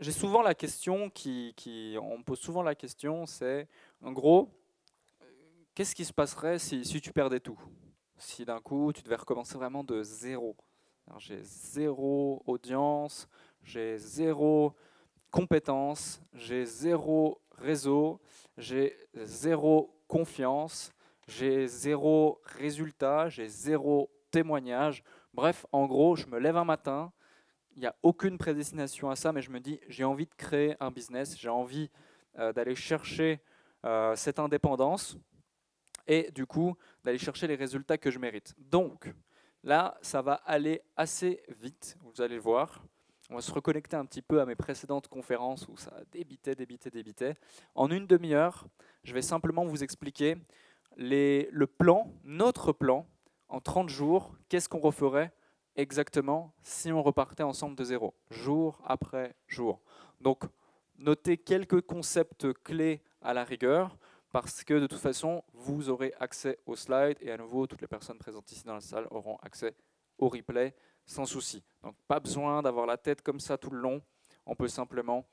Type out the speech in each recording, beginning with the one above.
j'ai souvent la question on me pose souvent la question, c'est en gros, qu'est-ce qui se passerait si tu perdais tout? Si d'un coup tu devais recommencer vraiment de zéro. Alors, j'ai zéro audience, j'ai zéro compétence, j'ai zéro réseau, j'ai zéro confiance, j'ai zéro résultat, j'ai zéro témoignage. Bref, en gros, je me lève un matin, il n'y a aucune prédestination à ça, mais je me dis, j'ai envie de créer un business, j'ai envie d'aller chercher cette indépendance et du coup d'aller chercher les résultats que je mérite. Donc là, ça va aller assez vite, vous allez le voir. On va se reconnecter un petit peu à mes précédentes conférences où ça débitait, débitait, débitait. En une demi-heure, je vais simplement vous expliquer le plan, notre plan, en 30 jours, qu'est-ce qu'on referait exactement si on repartait ensemble de zéro, jour après jour. Donc, notez quelques concepts clés à la rigueur, parce que de toute façon, vous aurez accès aux slides et à nouveau, toutes les personnes présentes ici dans la salle auront accès au replay sans souci. Donc, pas besoin d'avoir la tête comme ça tout le long. On peut simplement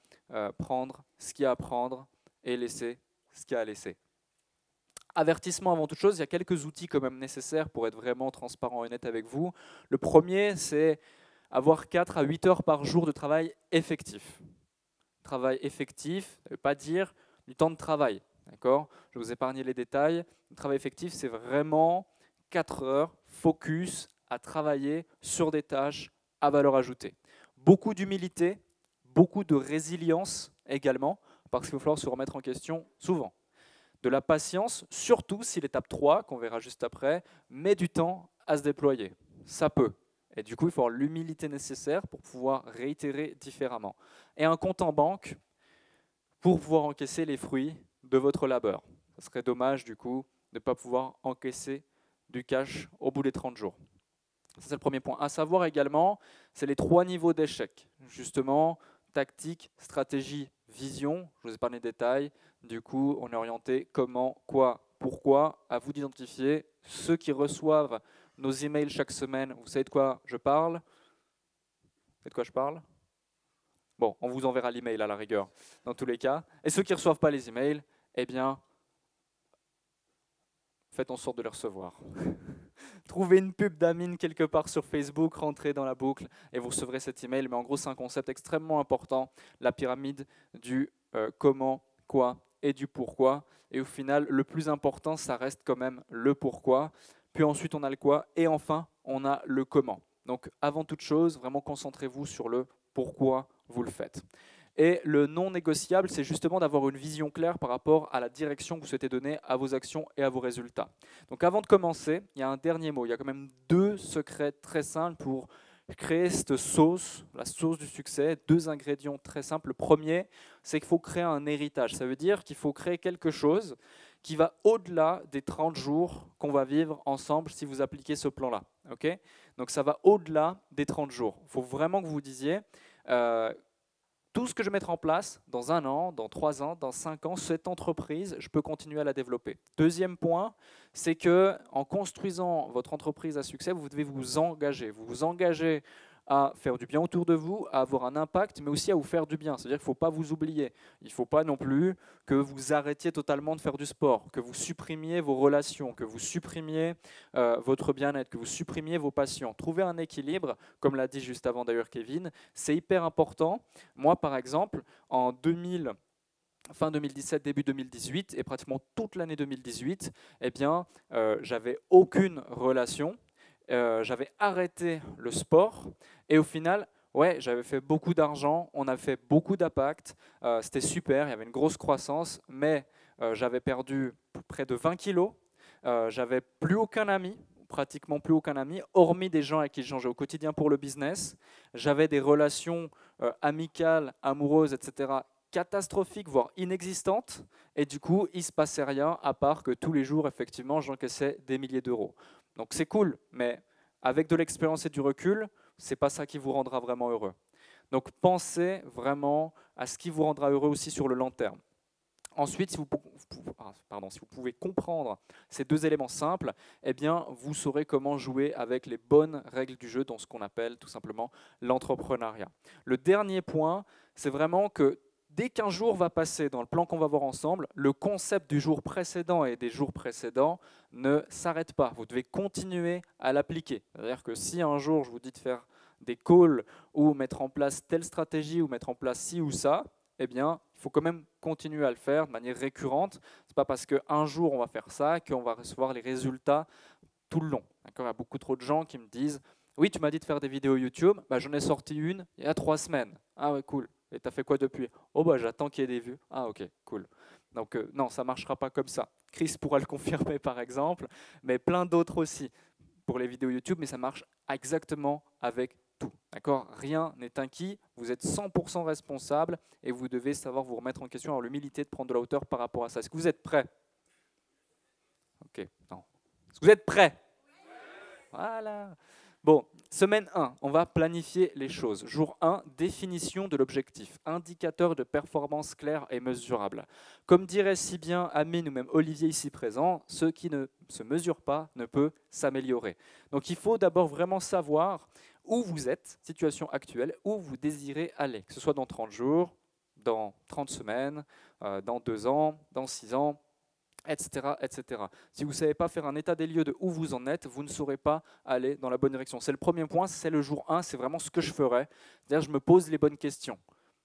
prendre ce qu'il y a à prendre et laisser ce qu'il y a à laisser. Avertissement avant toute chose, il y a quelques outils quand même nécessaires pour être vraiment transparent et honnête avec vous. Le premier, c'est avoir 4 à 8 heures par jour de travail effectif. Travail effectif, ça ne veut pas dire du temps de travail. D'accord ? Je vais vous épargner les détails. Le travail effectif, c'est vraiment 4 heures focus à travailler sur des tâches à valeur ajoutée. Beaucoup d'humilité, beaucoup de résilience également, parce qu'il va falloir se remettre en question souvent. De la patience, surtout si l'étape 3, qu'on verra juste après, met du temps à se déployer. Ça peut. Et du coup, il faut avoir l'humilité nécessaire pour pouvoir réitérer différemment. Et un compte en banque pour pouvoir encaisser les fruits de votre labeur. Ce serait dommage, du coup, de ne pas pouvoir encaisser du cash au bout des 30 jours. C'est le premier point. À savoir également, c'est les 3 niveaux d'échec. Justement, tactique, stratégie, vision. Je vous ai parlé des détails. Du coup, on est orienté comment, quoi, pourquoi. À vous d'identifier. Ceux qui reçoivent nos emails chaque semaine, vous savez de quoi je parle? Vous savez de quoi je parle? Bon, on vous enverra l'email à la rigueur, dans tous les cas. Et ceux qui ne reçoivent pas les emails, eh bien, faites en sorte de les recevoir. Trouvez une pub d'Amine quelque part sur Facebook, rentrez dans la boucle et vous recevrez cet email. Mais en gros, c'est un concept extrêmement important, la pyramide du comment, quoi et du pourquoi. Et au final, le plus important, ça reste quand même le pourquoi. Puis ensuite, on a le quoi et enfin, on a le comment. Donc, avant toute chose, vraiment concentrez-vous sur le pourquoi vous le faites. Et le non négociable, c'est justement d'avoir une vision claire par rapport à la direction que vous souhaitez donner à vos actions et à vos résultats. Donc avant de commencer, il y a un dernier mot. Il y a quand même 2 secrets très simples pour créer cette sauce, la sauce du succès. 2 ingrédients très simples. Le premier, c'est qu'il faut créer un héritage. Ça veut dire qu'il faut créer quelque chose qui va au-delà des 30 jours qu'on va vivre ensemble si vous appliquez ce plan-là. Okay ? Donc ça va au-delà des 30 jours. Il faut vraiment que vous disiez, tout ce que je vais mettre en place dans 1 an, dans 3 ans, dans 5 ans, cette entreprise, je peux continuer à la développer. Deuxième point, c'est que en construisant votre entreprise à succès, vous devez vous engager. Vous vous engagez à faire du bien autour de vous, à avoir un impact, mais aussi à vous faire du bien. C'est-à-dire qu'il ne faut pas vous oublier. Il ne faut pas non plus que vous arrêtiez totalement de faire du sport, que vous supprimiez vos relations, que vous supprimiez votre bien-être, que vous supprimiez vos passions. Trouver un équilibre, comme l'a dit juste avant d'ailleurs Kevin, c'est hyper important. Moi, par exemple, en 2000, fin 2017, début 2018 et pratiquement toute l'année 2018, eh bien, j'avais aucune relation. J'avais arrêté le sport et au final, ouais, j'avais fait beaucoup d'argent, on a fait beaucoup d'impact, c'était super, il y avait une grosse croissance, mais j'avais perdu près de 20 kilos, j'avais plus aucun ami, pratiquement plus aucun ami, hormis des gens avec qui j'échangeais au quotidien pour le business. J'avais des relations amicales, amoureuses, etc., catastrophiques, voire inexistantes. Et du coup, il ne se passait rien à part que tous les jours, effectivement, j'encaissais des milliers d'euros. Donc c'est cool, mais avec de l'expérience et du recul, ce n'est pas ça qui vous rendra vraiment heureux. Donc pensez vraiment à ce qui vous rendra heureux aussi sur le long terme. Ensuite, si vous pouvez comprendre ces deux éléments simples, eh bien, vous saurez comment jouer avec les bonnes règles du jeu dans ce qu'on appelle tout simplement l'entrepreneuriat. Le dernier point, c'est vraiment que dès qu'un jour va passer dans le plan qu'on va voir ensemble, le concept du jour précédent et des jours précédents ne s'arrête pas. Vous devez continuer à l'appliquer. C'est-à-dire que si un jour je vous dis de faire des calls ou mettre en place telle stratégie ou mettre en place ci ou ça, eh bien, il faut quand même continuer à le faire de manière récurrente. Ce n'est pas parce qu'un jour on va faire ça qu'on va recevoir les résultats tout le long. Il y a beaucoup trop de gens qui me disent « Oui, tu m'as dit de faire des vidéos YouTube, bah, j'en ai sorti une il y a 3 semaines. Ah ouais, cool. Et tu as fait quoi depuis ? Oh, bah, j'attends qu'il y ait des vues. Ah ok, cool. » Donc non, ça ne marchera pas comme ça. Chris pourra le confirmer par exemple, mais plein d'autres aussi pour les vidéos YouTube, mais ça marche exactement avec tout. D'accord ? Rien n'est acquis, vous êtes 100% responsable et vous devez savoir vous remettre en question, avoir l'humilité de prendre de la hauteur par rapport à ça. Est-ce que vous êtes prêts ? Ok, non. Est-ce que vous êtes prêts ? Voilà. Bon, semaine 1, on va planifier les choses. Jour 1, définition de l'objectif. Indicateur de performance clair et mesurable. Comme dirait si bien Amine ou même Olivier ici présent, ce qui ne se mesure pas ne peut s'améliorer. Donc il faut d'abord vraiment savoir où vous êtes, situation actuelle, où vous désirez aller, que ce soit dans 30 jours, dans 30 semaines, dans 2 ans, dans 6 ans, etc., etc. Si vous ne savez pas faire un état des lieux de où vous en êtes, vous ne saurez pas aller dans la bonne direction. C'est le premier point, c'est le jour 1, c'est vraiment ce que je ferais. C'est-à-dire je me pose les bonnes questions,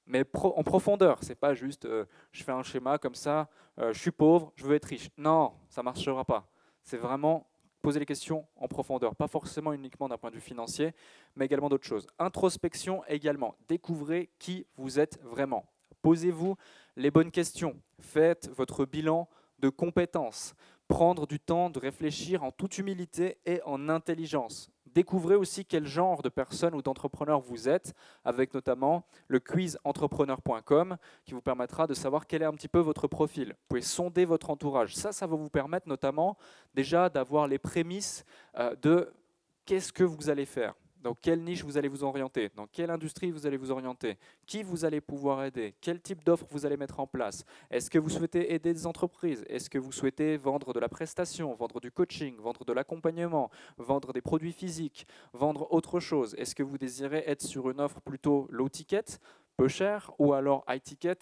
mais en profondeur. Ce n'est pas juste je fais un schéma comme ça, je suis pauvre, je veux être riche. Non, ça ne marchera pas. C'est vraiment poser les questions en profondeur, pas forcément uniquement d'un point de vue financier, mais également d'autres choses. Introspection également, découvrez qui vous êtes vraiment. Posez-vous les bonnes questions, faites votre bilan de compétences, prendre du temps de réfléchir en toute humilité et en intelligence. Découvrez aussi quel genre de personne ou d'entrepreneur vous êtes, avec notamment le quiz entrepreneur.com qui vous permettra de savoir quel est un petit peu votre profil. Vous pouvez sonder votre entourage. Ça va vous permettre notamment déjà d'avoir les prémices de qu'est-ce que vous allez faire. Dans quelle niche vous allez vous orienter, dans quelle industrie vous allez vous orienter, qui vous allez pouvoir aider, quel type d'offre vous allez mettre en place. Est-ce que vous souhaitez aider des entreprises? Est-ce que vous souhaitez vendre de la prestation, vendre du coaching, vendre de l'accompagnement, vendre des produits physiques, vendre autre chose? Est-ce que vous désirez être sur une offre plutôt low ticket, peu cher, ou alors high ticket,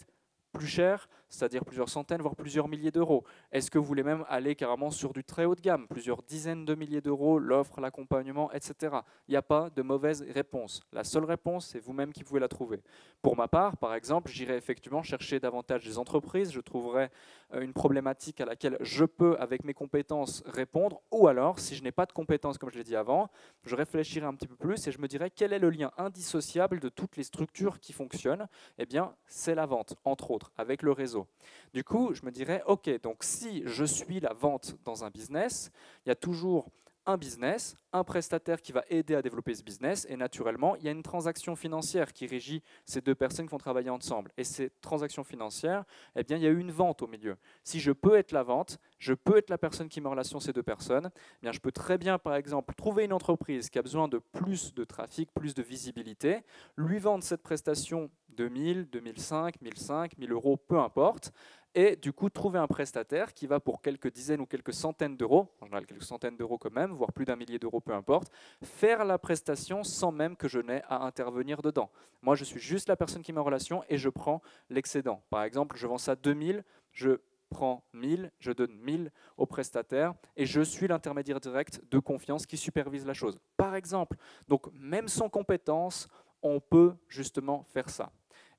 plus cher, c'est-à-dire plusieurs centaines, voire plusieurs milliers d'euros? Est-ce que vous voulez même aller carrément sur du très haut de gamme, plusieurs dizaines de milliers d'euros, l'offre, l'accompagnement, etc. Il n'y a pas de mauvaise réponse. La seule réponse, c'est vous-même qui pouvez la trouver. Pour ma part, par exemple, j'irai effectivement chercher davantage des entreprises, je trouverai une problématique à laquelle je peux, avec mes compétences, répondre, ou alors, si je n'ai pas de compétences, comme je l'ai dit avant, je réfléchirai un petit peu plus et je me dirai quel est le lien indissociable de toutes les structures qui fonctionnent. Eh bien, c'est la vente, entre autres, avec le réseau. Du coup, je me dirais, ok, donc si je suis la vente dans un business, il y a toujours un business, un prestataire qui va aider à développer ce business, et naturellement, il y a une transaction financière qui régit ces deux personnes qui vont travailler ensemble. Et cette transaction financière, eh bien, il y a eu une vente au milieu. Si je peux être la vente, je peux être la personne qui met en relation ces deux personnes, eh bien, je peux très bien, par exemple, trouver une entreprise qui a besoin de plus de trafic, plus de visibilité, lui vendre cette prestation 2000, 2005, 1005, 1000 euros, peu importe, et du coup trouver un prestataire qui va pour quelques dizaines ou quelques centaines d'euros, en général quelques centaines d'euros quand même, voire plus d'un millier d'euros, peu importe, faire la prestation sans même que je n'ai à intervenir dedans. Moi, je suis juste la personne qui met en relation et je prends l'excédent. Par exemple, je vends ça 2000, je prends 1000, je donne 1000 au prestataire et je suis l'intermédiaire direct de confiance qui supervise la chose. Par exemple, donc même sans compétence, on peut justement faire ça.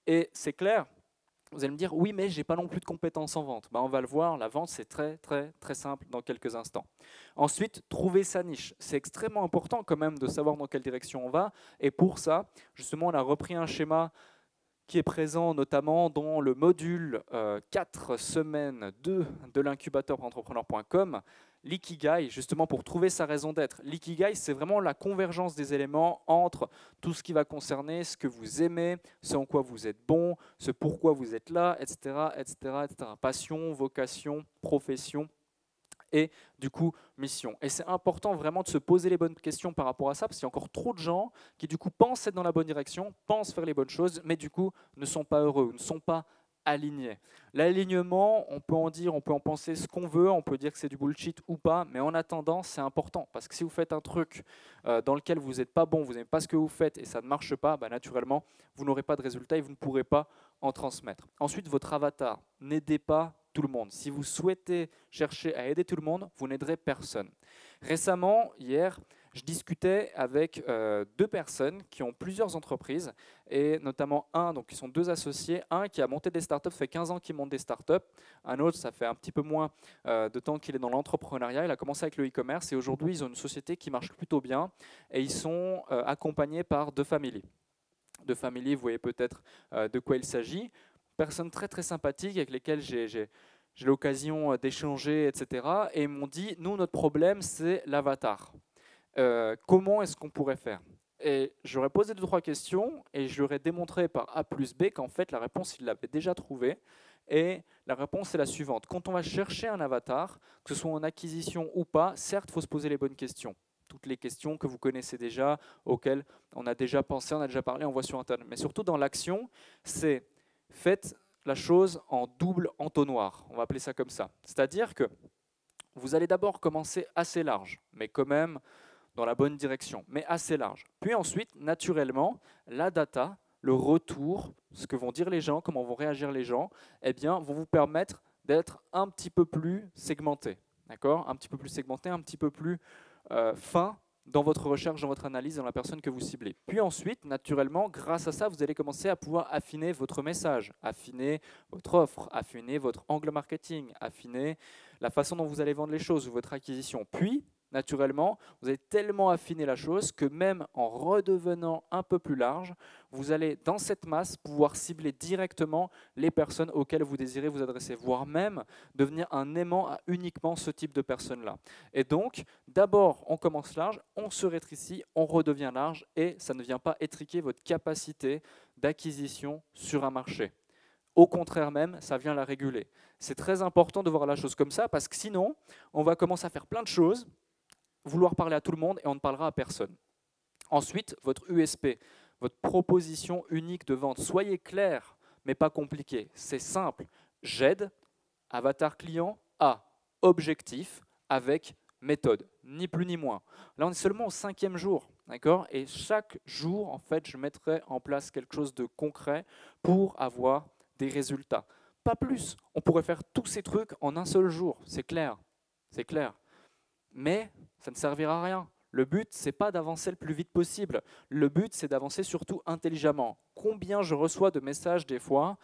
Et c'est clair, vous allez me dire, oui, mais je n'ai pas non plus de compétences en vente. Ben, on va le voir, la vente, c'est très, très, très simple dans quelques instants. Ensuite, trouver sa niche. C'est extrêmement important quand même de savoir dans quelle direction on va. Et pour ça, justement, on a repris un schéma qui est présent notamment dans le module 4 semaines 2 de l'incubateur pour entrepreneur.com, l'ikigai, justement pour trouver sa raison d'être. L'ikigai, c'est vraiment la convergence des éléments entre tout ce qui va concerner ce que vous aimez, ce en quoi vous êtes bon, ce pourquoi vous êtes là, etc., etc., etc. Passion, vocation, profession et du coup mission. Et c'est important vraiment de se poser les bonnes questions par rapport à ça, parce qu'il y a encore trop de gens qui du coup pensent être dans la bonne direction, pensent faire les bonnes choses, mais du coup ne sont pas heureux, ne sont pas aligné. L'alignement, on peut en dire, on peut en penser ce qu'on veut, on peut dire que c'est du bullshit ou pas, mais en attendant, c'est important. Parce que si vous faites un truc dans lequel vous n'êtes pas bon, vous n'aimez pas ce que vous faites et ça ne marche pas, bah, naturellement, vous n'aurez pas de résultat et vous ne pourrez pas en transmettre. Ensuite, votre avatar. N'aidez pas tout le monde. Si vous souhaitez chercher à aider tout le monde, vous n'aiderez personne. Récemment, hier, je discutais avec deux personnes qui ont plusieurs entreprises, et notamment donc ils sont deux associés, un qui a monté des startups, ça fait 15 ans qu'il monte des startups, un autre, ça fait un petit peu moins de temps qu'il est dans l'entrepreneuriat, il a commencé avec le e-commerce, et aujourd'hui, ils ont une société qui marche plutôt bien, et ils sont accompagnés par deux familles. Deux familles, vous voyez peut-être de quoi il s'agit, personnes très très sympathiques avec lesquelles j'ai l'occasion d'échanger, etc. Et ils m'ont dit, nous, notre problème, c'est l'avatar. Comment est-ce qu'on pourrait faire? Et j'aurais posé 2-3 questions et je leur ai démontré par A plus B qu'en fait, la réponse, ils l'avaient déjà trouvée. Et la réponse est la suivante. Quand on va chercher un avatar, que ce soit en acquisition ou pas, certes, il faut se poser les bonnes questions. Toutes les questions que vous connaissez déjà, auxquelles on a déjà pensé, on a déjà parlé, on voit sur Internet. Mais surtout dans l'action, c'est faites la chose en double entonnoir. On va appeler ça comme ça. C'est-à-dire que vous allez d'abord commencer assez large, mais quand même dans la bonne direction, mais assez large. Puis ensuite, naturellement, la data, le retour, ce que vont dire les gens, comment vont réagir les gens, eh bien, vont vous permettre d'être un petit peu plus segmenté, d'accord? Un petit peu plus segmenté, un petit peu plus fin dans votre recherche, dans votre analyse, dans la personne que vous ciblez. Puis ensuite, naturellement, grâce à ça, vous allez commencer à pouvoir affiner votre message, affiner votre offre, affiner votre angle marketing, affiner la façon dont vous allez vendre les choses ou votre acquisition. Puis, naturellement, vous allez tellement affiner la chose que même en redevenant un peu plus large, vous allez, dans cette masse, pouvoir cibler directement les personnes auxquelles vous désirez vous adresser, voire même devenir un aimant à uniquement ce type de personnes-là. Et donc, d'abord, on commence large, on se rétrécit, on redevient large, et ça ne vient pas étriquer votre capacité d'acquisition sur un marché. Au contraire même, ça vient la réguler. C'est très important de voir la chose comme ça, parce que sinon, on va commencer à faire plein de choses, vouloir parler à tout le monde et on ne parlera à personne. Ensuite, votre USP, votre proposition unique de vente. Soyez clair, mais pas compliqué. C'est simple. J'aide, avatar client, A, objectif, avec méthode, ni plus ni moins. Là, on est seulement au 5e jour, d'accord? Et chaque jour, en fait, je mettrai en place quelque chose de concret pour avoir des résultats. Pas plus. On pourrait faire tous ces trucs en un seul jour, c'est clair. C'est clair. Mais ça ne servira à rien. Le but, c'est pas d'avancer le plus vite possible. Le but, c'est d'avancer surtout intelligemment. Combien je reçois de messages des fois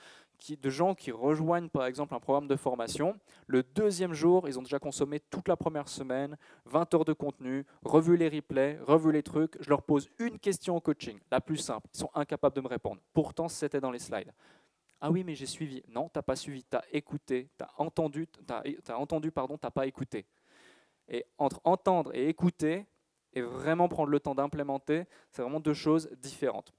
de gens qui rejoignent par exemple un programme de formation. Le 2e jour, ils ont déjà consommé toute la première semaine, 20 heures de contenu, revu les replays, revu les trucs. Je leur pose une question au coaching, la plus simple. Ils sont incapables de me répondre. Pourtant, c'était dans les slides. Ah oui, mais j'ai suivi. Non, tu n'as pas suivi. Tu as écouté, tu as entendu, pardon, tu n'as pas écouté. Et entre entendre et écouter, et vraiment prendre le temps d'implémenter, c'est vraiment deux choses différentes.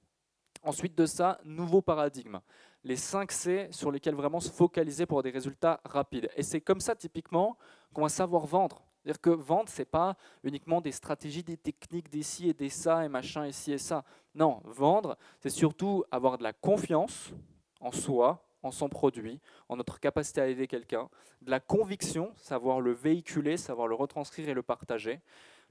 Ensuite de ça, nouveau paradigme. Les 5 C sur lesquels vraiment se focaliser pour des résultats rapides. Et c'est comme ça typiquement qu'on va savoir vendre. C'est-à-dire que vendre, ce n'est pas uniquement des stratégies, des techniques, des ci et des ça et machin et ci et ça. Non, vendre, c'est surtout avoir de la confiance en soi, en son produit, en notre capacité à aider quelqu'un, de la conviction, savoir le véhiculer, savoir le retranscrire et le partager,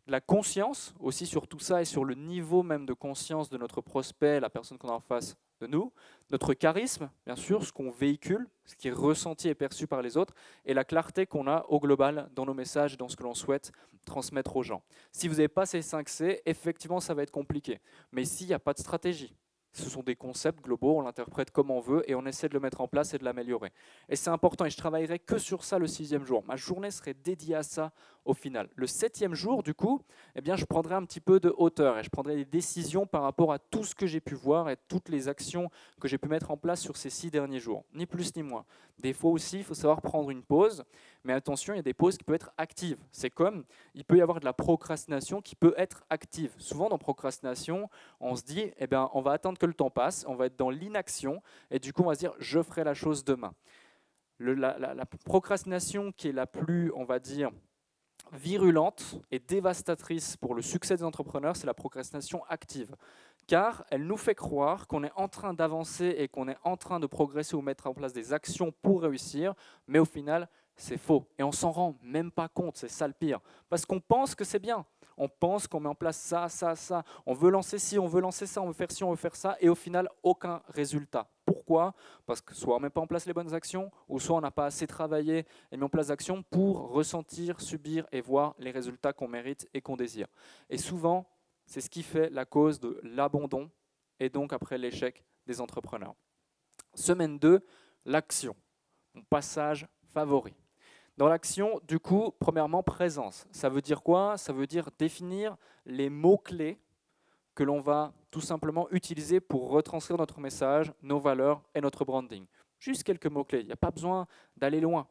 de la conscience aussi sur tout ça et sur le niveau même de conscience de notre prospect, la personne qu'on a en face de nous, notre charisme, bien sûr, ce qu'on véhicule, ce qui est ressenti et perçu par les autres, et la clarté qu'on a au global dans nos messages et dans ce que l'on souhaite transmettre aux gens. Si vous n'avez pas ces 5 C, effectivement, ça va être compliqué. Mais s'il n'y a pas de stratégie, ce sont des concepts globaux, on l'interprète comme on veut et on essaie de le mettre en place et de l'améliorer. Et c'est important et je travaillerai que sur ça le 6e jour. Ma journée serait dédiée à ça au final. Le 7e jour, du coup, eh bien, je prendrai un petit peu de hauteur et je prendrai des décisions par rapport à tout ce que j'ai pu voir et toutes les actions que j'ai pu mettre en place sur ces 6 derniers jours. Ni plus ni moins. Des fois aussi, il faut savoir prendre une pause, mais attention, il y a des pauses qui peuvent être actives. C'est comme, il peut y avoir de la procrastination qui peut être active. Souvent, dans procrastination, on se dit, eh bien, on va attendre que le temps passe, on va être dans l'inaction, et du coup, on va se dire, je ferai la chose demain. La procrastination qui est la plus, on va dire, virulente et dévastatrice pour le succès des entrepreneurs, c'est la procrastination active. car elle nous fait croire qu'on est en train d'avancer et qu'on est en train de progresser ou mettre en place des actions pour réussir, mais au final, c'est faux. Et on s'en rend même pas compte, c'est ça le pire. Parce qu'on pense que c'est bien. On pense qu'on met en place ça, ça, ça. On veut lancer ci, on veut lancer ça, on veut faire ci, on veut faire ça, et au final, aucun résultat. Pourquoi? Parce que soit on ne met pas en place les bonnes actions, ou soit on n'a pas assez travaillé et mis en place d'actions pour ressentir, subir et voir les résultats qu'on mérite et qu'on désire. Et souvent, c'est ce qui fait la cause de l'abandon et donc après l'échec des entrepreneurs. Semaine 2, l'action, mon passage favori. Dans l'action, du coup, premièrement, présence. Ça veut dire quoi? Ça veut dire définir les mots-clés que l'on va tout simplement utiliser pour retranscrire notre message, nos valeurs et notre branding. Juste quelques mots-clés, il n'y a pas besoin d'aller loin.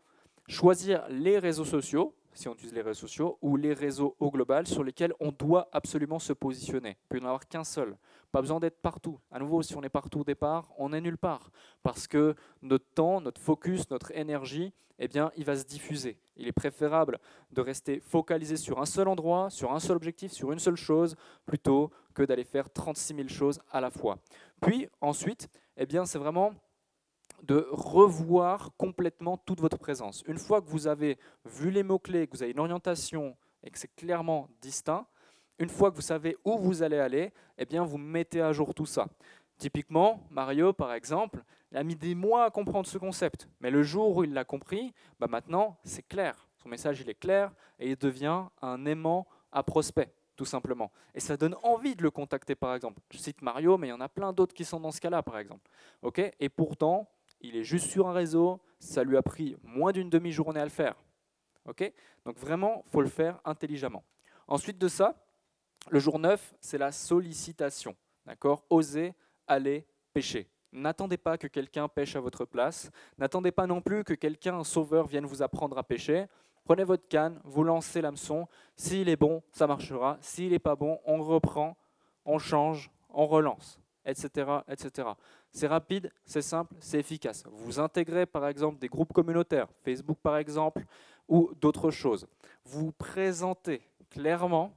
Choisir les réseaux sociaux, si on utilise les réseaux sociaux, ou les réseaux au global sur lesquels on doit absolument se positionner. Il peut n'y en avoir qu'un seul. Pas besoin d'être partout. À nouveau, si on est partout au départ, on n'est nulle part. Parce que notre temps, notre focus, notre énergie, eh bien, il va se diffuser. Il est préférable de rester focalisé sur un seul endroit, sur un seul objectif, sur une seule chose, plutôt que d'aller faire 36 000 choses à la fois. Puis ensuite, eh bien, c'est vraiment de revoir complètement toute votre présence. Une fois que vous avez vu les mots-clés, que vous avez une orientation et que c'est clairement distinct, une fois que vous savez où vous allez aller, eh bien, vous mettez à jour tout ça. Typiquement, Mario, par exemple, il a mis des mois à comprendre ce concept. Mais le jour où il l'a compris, bah maintenant, c'est clair. Son message, il est clair et il devient un aimant à prospect, tout simplement. Et ça donne envie de le contacter, par exemple. Je cite Mario, mais il y en a plein d'autres qui sont dans ce cas-là, par exemple. Okay, et pourtant, il est juste sur un réseau, ça lui a pris moins d'une demi-journée à le faire. Okay, donc vraiment, il faut le faire intelligemment. Ensuite de ça, le jour 9, c'est la sollicitation. D'accord? Osez aller pêcher. N'attendez pas que quelqu'un pêche à votre place. N'attendez pas non plus que quelqu'un, un sauveur, vienne vous apprendre à pêcher. Prenez votre canne, vous lancez l'hameçon. S'il est bon, ça marchera. S'il n'est pas bon, on reprend, on change, on relance, etc., etc. C'est rapide, c'est simple, c'est efficace. Vous intégrez par exemple des groupes communautaires, Facebook par exemple, ou d'autres choses. Vous présentez clairement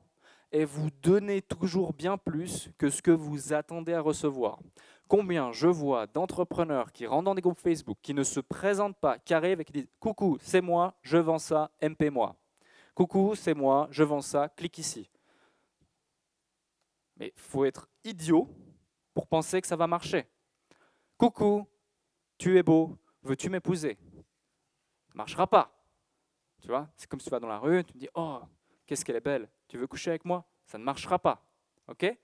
et vous donnez toujours bien plus que ce que vous attendez à recevoir. Combien je vois d'entrepreneurs qui rentrent dans des groupes Facebook, qui ne se présentent pas, qui arrivent et qui disent « Coucou, c'est moi, je vends ça, MP-moi. Coucou, c'est moi, je vends ça, clique ici. » Mais il faut être idiot pour penser que ça va marcher. « Coucou, tu es beau, veux-tu m'épouser ?» Ça ne marchera pas. Tu vois, c'est comme si tu vas dans la rue, tu te dis « Oh, qu'est-ce qu'elle est belle, tu veux coucher avec moi ?» Ça ne marchera pas. Okay,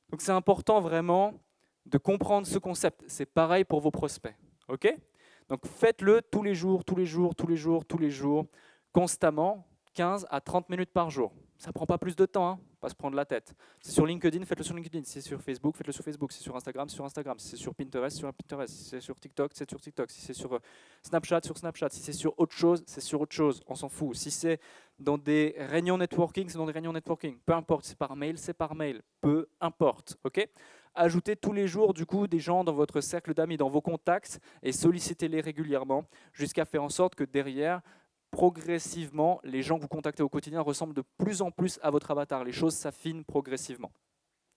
donc c'est important vraiment de comprendre ce concept. C'est pareil pour vos prospects. Okay, donc faites-le tous les jours, tous les jours, tous les jours, tous les jours, constamment, 15 à 30 minutes par jour. Ça ne prend pas plus de temps, hein, pas se prendre la tête. C'est sur LinkedIn, faites-le sur LinkedIn. Si c'est sur Facebook, faites-le sur Facebook. Si c'est sur Instagram, c'est sur Instagram. Si c'est sur Pinterest, sur Pinterest. Si c'est sur TikTok, c'est sur TikTok. Si c'est sur Snapchat, sur Snapchat. Si c'est sur autre chose, c'est sur autre chose. On s'en fout. Si c'est dans des réunions networking, c'est dans des réunions networking. Peu importe. Si c'est par mail, c'est par mail. Peu importe. Ok ? Ajoutez tous les jours du coup des gens dans votre cercle d'amis, dans vos contacts et sollicitez-les régulièrement jusqu'à faire en sorte que derrière, progressivement, les gens que vous contactez au quotidien ressemblent de plus en plus à votre avatar. Les choses s'affinent progressivement.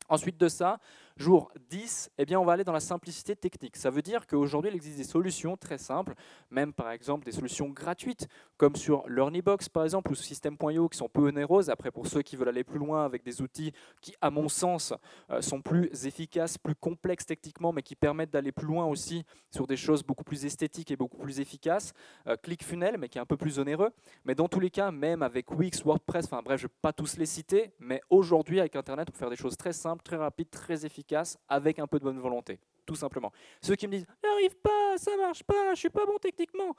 Ensuite de ça, jour 10, eh bien, on va aller dans la simplicité technique. Ça veut dire qu'aujourd'hui, il existe des solutions très simples, même par exemple des solutions gratuites, comme sur LearnyBox par exemple, ou System.io, qui sont peu onéreuses. Après, pour ceux qui veulent aller plus loin avec des outils qui, à mon sens, sont plus efficaces, plus complexes techniquement, mais qui permettent d'aller plus loin aussi sur des choses beaucoup plus esthétiques et beaucoup plus efficaces. ClickFunnels, mais qui est un peu plus onéreux. Mais dans tous les cas, même avec Wix, WordPress, enfin bref, je ne vais pas tous les citer, mais aujourd'hui, avec Internet, on peut faire des choses très simples, très rapide, très efficace, avec un peu de bonne volonté, tout simplement. Ceux qui me disent « j'arrive pas, ça marche pas, je suis pas bon techniquement »,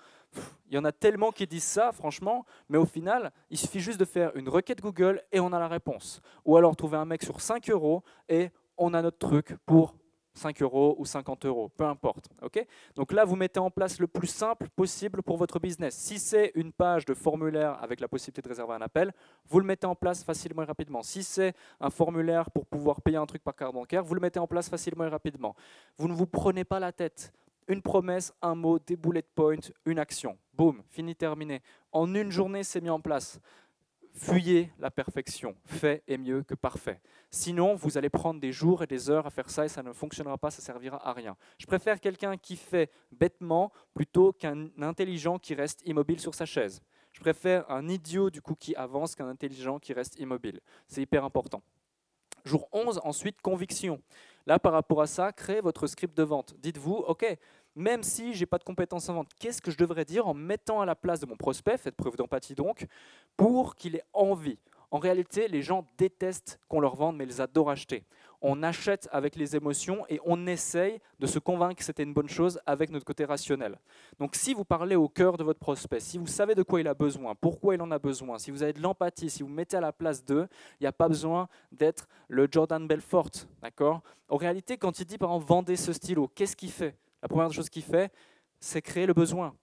il y en a tellement qui disent ça, franchement, mais au final, il suffit juste de faire une requête Google et on a la réponse. Ou alors trouver un mec sur 5 € et on a notre truc pour 5 € ou 50 €, peu importe. Okay, donc là, vous mettez en place le plus simple possible pour votre business. Si c'est une page de formulaire avec la possibilité de réserver un appel, vous le mettez en place facilement et rapidement. Si c'est un formulaire pour pouvoir payer un truc par carte bancaire, vous le mettez en place facilement et rapidement. Vous ne vous prenez pas la tête. Une promesse, un mot, des bullet points, une action. Boum, fini, terminé. En une journée, c'est mis en place. Fuyez la perfection. Fait est mieux que parfait. Sinon, vous allez prendre des jours et des heures à faire ça et ça ne fonctionnera pas, ça ne servira à rien. Je préfère quelqu'un qui fait bêtement plutôt qu'un intelligent qui reste immobile sur sa chaise. Je préfère un idiot du coup qui avance qu'un intelligent qui reste immobile. C'est hyper important. Jour 11, ensuite, conviction. Là, par rapport à ça, créez votre script de vente. Dites-vous, OK, même si je n'ai pas de compétences en vente, qu'est-ce que je devrais dire en mettant à la place de mon prospect, faites preuve d'empathie donc, pour qu'il ait envie. En réalité, les gens détestent qu'on leur vende, mais ils adorent acheter. On achète avec les émotions et on essaye de se convaincre que c'était une bonne chose avec notre côté rationnel. Donc si vous parlez au cœur de votre prospect, si vous savez de quoi il a besoin, pourquoi il en a besoin, si vous avez de l'empathie, si vous mettez à la place d'eux, il n'y a pas besoin d'être le Jordan Belfort, d'accord? En réalité, quand il dit par exemple vendez ce stylo, qu'est-ce qu'il fait? La première chose qu'il fait, c'est créer le besoin.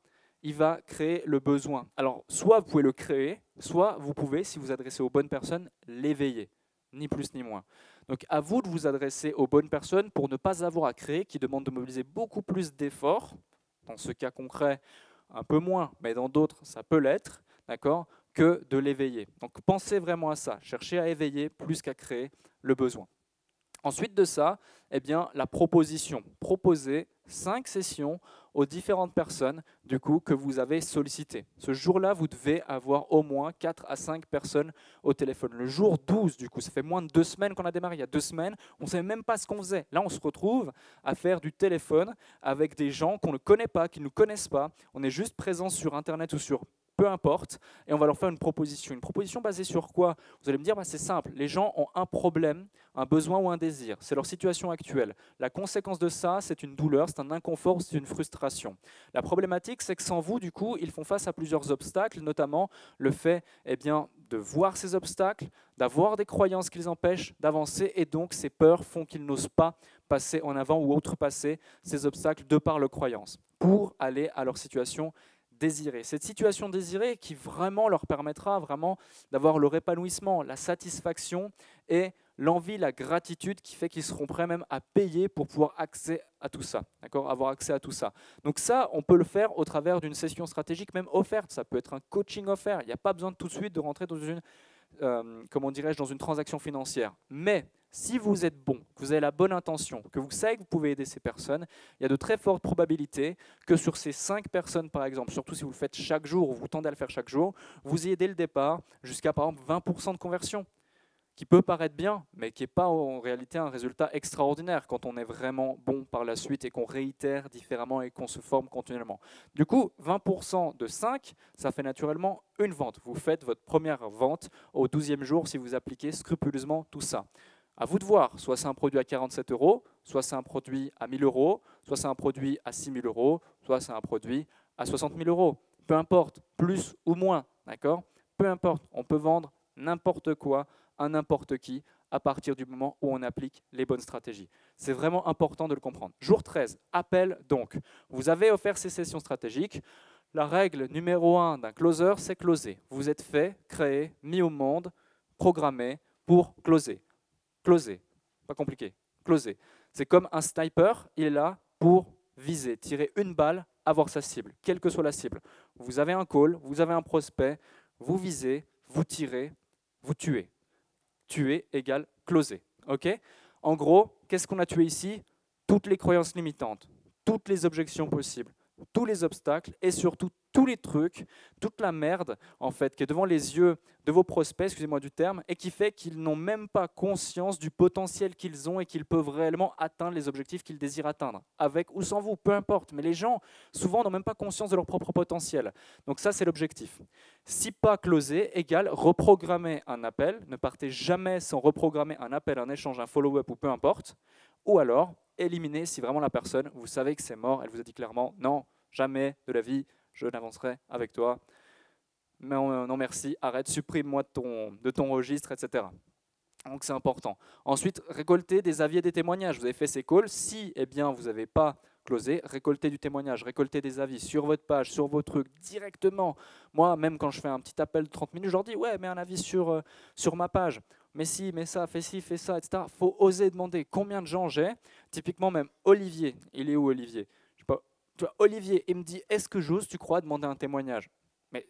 Il va créer le besoin. Alors, soit vous pouvez le créer, soit vous pouvez, si vous adressez aux bonnes personnes, l'éveiller, ni plus ni moins. Donc, à vous de vous adresser aux bonnes personnes pour ne pas avoir à créer, qui demande de mobiliser beaucoup plus d'efforts. Dans ce cas concret, un peu moins, mais dans d'autres, ça peut l'être, d'accord, que de l'éveiller. Donc, pensez vraiment à ça. Cherchez à éveiller plus qu'à créer le besoin. Ensuite de ça, eh bien, la proposition. Proposez 5 sessions aux différentes personnes du coup, que vous avez sollicitées. Ce jour-là, vous devez avoir au moins 4 à 5 personnes au téléphone. Le jour 12, du coup, ça fait moins de 2 semaines qu'on a démarré. Il y a 2 semaines, on ne savait même pas ce qu'on faisait. Là, on se retrouve à faire du téléphone avec des gens qu'on ne connaît pas, qui ne nous connaissent pas. On est juste présent sur Internet ou sur peu importe, et on va leur faire une proposition. Une proposition basée sur quoi? Vous allez me dire, bah, c'est simple, les gens ont un problème, un besoin ou un désir. C'est leur situation actuelle. La conséquence de ça, c'est une douleur, c'est un inconfort, c'est une frustration. La problématique, c'est que sans vous, du coup, ils font face à plusieurs obstacles, notamment le fait bien, de voir ces obstacles, d'avoir des croyances qui les empêchent d'avancer, et donc ces peurs font qu'ils n'osent pas passer en avant ou outrepasser ces obstacles de par leurs croyances pour aller à leur situation désirée. Cette situation désirée qui vraiment leur permettra vraiment d'avoir leur épanouissement, la satisfaction et l'envie, la gratitude qui fait qu'ils seront prêts même à payer pour pouvoir accès à tout ça, d'accord, avoir accès à tout ça. Donc ça, on peut le faire au travers d'une session stratégique même offerte. Ça peut être un coaching offert. Il n'y a pas besoin tout de suite de rentrer dans une, comment dirais-je, dans une transaction financière. Mais si vous êtes bon, que vous avez la bonne intention, que vous savez que vous pouvez aider ces personnes, il y a de très fortes probabilités que sur ces 5 personnes, par exemple, surtout si vous le faites chaque jour ou vous tendez à le faire chaque jour, vous ayez dès le départ jusqu'à par exemple 20% de conversion, qui peut paraître bien, mais qui n'est pas en réalité un résultat extraordinaire quand on est vraiment bon par la suite et qu'on réitère différemment et qu'on se forme continuellement. Du coup, 20% de 5, ça fait naturellement une vente. Vous faites votre première vente au 12e jour si vous appliquez scrupuleusement tout ça. À vous de voir, soit c'est un produit à 47 euros, soit c'est un produit à 1000 euros, soit c'est un produit à 6000 euros, soit c'est un produit à 60 000 euros. Peu importe, plus ou moins, d'accord? Peu importe, on peut vendre n'importe quoi à n'importe qui à partir du moment où on applique les bonnes stratégies. C'est vraiment important de le comprendre. Jour 13, appel donc. Vous avez offert ces sessions stratégiques. La règle numéro 1 d'un closer, c'est closer. Vous êtes fait, créé, mis au monde, programmé pour closer. Closer, pas compliqué, closer. C'est comme un sniper, il est là pour viser, tirer une balle, avoir sa cible, quelle que soit la cible. Vous avez un call, vous avez un prospect, vous visez, vous tirez, vous tuez. Tuer égale closer. Okay, en gros, qu'est-ce qu'on a tué ici? Toutes les croyances limitantes, toutes les objections possibles, tous les obstacles et surtout tous les trucs, toute la merde en fait qui est devant les yeux de vos prospects, excusez-moi du terme, et qui fait qu'ils n'ont même pas conscience du potentiel qu'ils ont et qu'ils peuvent réellement atteindre les objectifs qu'ils désirent atteindre, avec ou sans vous, peu importe. Mais les gens, souvent, n'ont même pas conscience de leur propre potentiel. Donc ça, c'est l'objectif. Si pas closer égale reprogrammer un appel. Ne partez jamais sans reprogrammer un appel, un échange, un follow-up ou peu importe. Ou alors, éliminer si vraiment la personne, vous savez que c'est mort, elle vous a dit clairement, non, jamais de la vie, je n'avancerai avec toi. Non, non merci, arrête, supprime-moi de ton registre, etc. Donc c'est important. Ensuite, récolter des avis et des témoignages. Vous avez fait ces calls. Si vous n'avez pas closé, récoltez du témoignage, récoltez des avis sur votre page, sur vos trucs, directement. Moi, même quand je fais un petit appel de 30 minutes, je leur dis « Ouais, mets un avis sur ma page. Mais si, mets ça, fais ci, fais ça, etc. » Il faut oser demander combien de gens j'ai. Typiquement, même Olivier. Il est où, Olivier? Je sais pas. Tu vois, Olivier, il me dit « Est-ce que j'ose, tu crois, demander un témoignage ?» Mais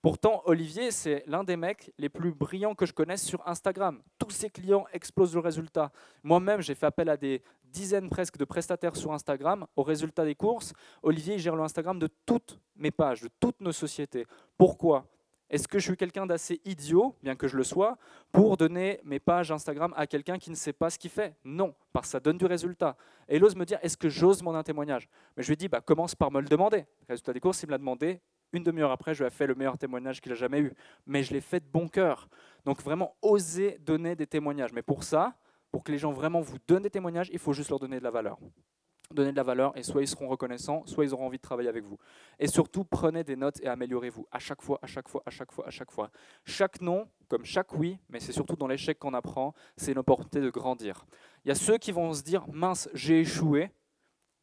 Pourtant, Olivier, c'est l'un des mecs les plus brillants que je connaisse sur Instagram. Tous ses clients explosent le résultat. Moi-même, j'ai fait appel à des dizaines presque de prestataires sur Instagram. Au résultat des courses, Olivier il gère le Instagram de toutes mes pages, de toutes nos sociétés. Pourquoi? Est-ce que je suis quelqu'un d'assez idiot, bien que je le sois, pour donner mes pages Instagram à quelqu'un qui ne sait pas ce qu'il fait? Non, parce que ça donne du résultat. Et il ose me dire, est-ce que j'ose demander un témoignage? Mais je lui dis, commence par me le demander. Résultat des courses, il me l'a demandé. Une demi-heure après, je lui ai fait le meilleur témoignage qu'il a jamais eu. Mais je l'ai fait de bon cœur. Donc vraiment, oser donner des témoignages. Mais pour ça, pour que les gens vraiment vous donnent des témoignages, il faut juste leur donner de la valeur. Donner de la valeur et soit ils seront reconnaissants, soit ils auront envie de travailler avec vous. Et surtout, prenez des notes et améliorez-vous à chaque fois, à chaque fois, à chaque fois, à chaque fois. Chaque non, comme chaque oui, mais c'est surtout dans l'échec qu'on apprend, c'est une opportunité de grandir. Il y a ceux qui vont se dire, mince, j'ai échoué,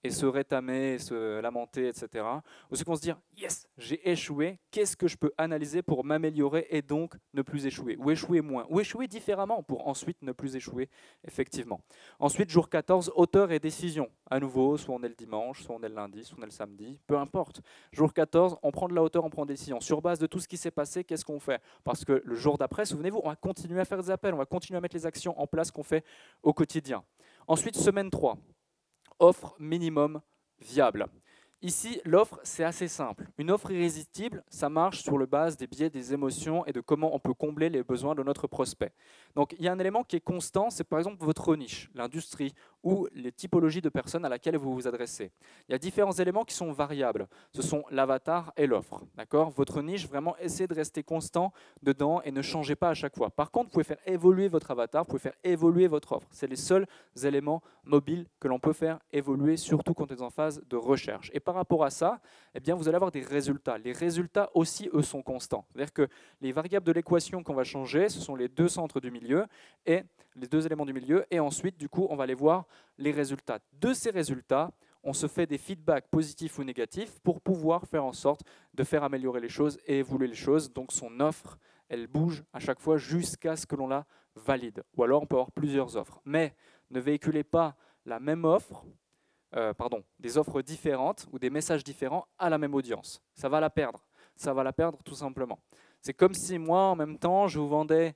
et se rétamer, se lamenter, etc. Ou ceux qui vont se dire, yes, j'ai échoué, qu'est-ce que je peux analyser pour m'améliorer et donc ne plus échouer? Ou échouer moins, ou échouer différemment pour ensuite ne plus échouer, effectivement. Ensuite, jour 14, hauteur et décision. À nouveau, soit on est le dimanche, soit on est le lundi, soit on est le samedi, peu importe. Jour 14, on prend de la hauteur, on prend des décisions. Sur base de tout ce qui s'est passé, qu'est-ce qu'on fait? Parce que le jour d'après, souvenez-vous, on va continuer à faire des appels, on va continuer à mettre les actions en place qu'on fait au quotidien. Ensuite, semaine 3. Offre minimum viable. Ici, l'offre, c'est assez simple. Une offre irrésistible, ça marche sur le base des biais des émotions et de comment on peut combler les besoins de notre prospect. Donc, il y a un élément qui est constant, c'est par exemple votre niche, l'industrie ou les typologies de personnes à laquelle vous vous adressez. Il y a différents éléments qui sont variables. Ce sont l'avatar et l'offre. D'accord? Votre niche, vraiment, essayez de rester constant dedans et ne changez pas à chaque fois. Par contre, vous pouvez faire évoluer votre avatar, vous pouvez faire évoluer votre offre. C'est les seuls éléments mobiles que l'on peut faire évoluer, surtout quand on est en phase de recherche. Et par rapport à ça, eh bien, vous allez avoir des résultats. Les résultats aussi, eux, sont constants. C'est-à-dire que les variables de l'équation qu'on va changer, ce sont les deux centres du milieu et les deux éléments du milieu. Et ensuite, du coup, on va aller voir les résultats. De ces résultats, on se fait des feedbacks positifs ou négatifs pour pouvoir faire en sorte de faire améliorer les choses et évoluer les choses. Donc son offre, elle bouge à chaque fois jusqu'à ce que l'on la valide. Ou alors on peut avoir plusieurs offres. Mais ne véhiculez pas la même offre, des offres différentes ou des messages différents à la même audience. Ça va la perdre. Ça va la perdre tout simplement. C'est comme si moi, en même temps, je vous vendais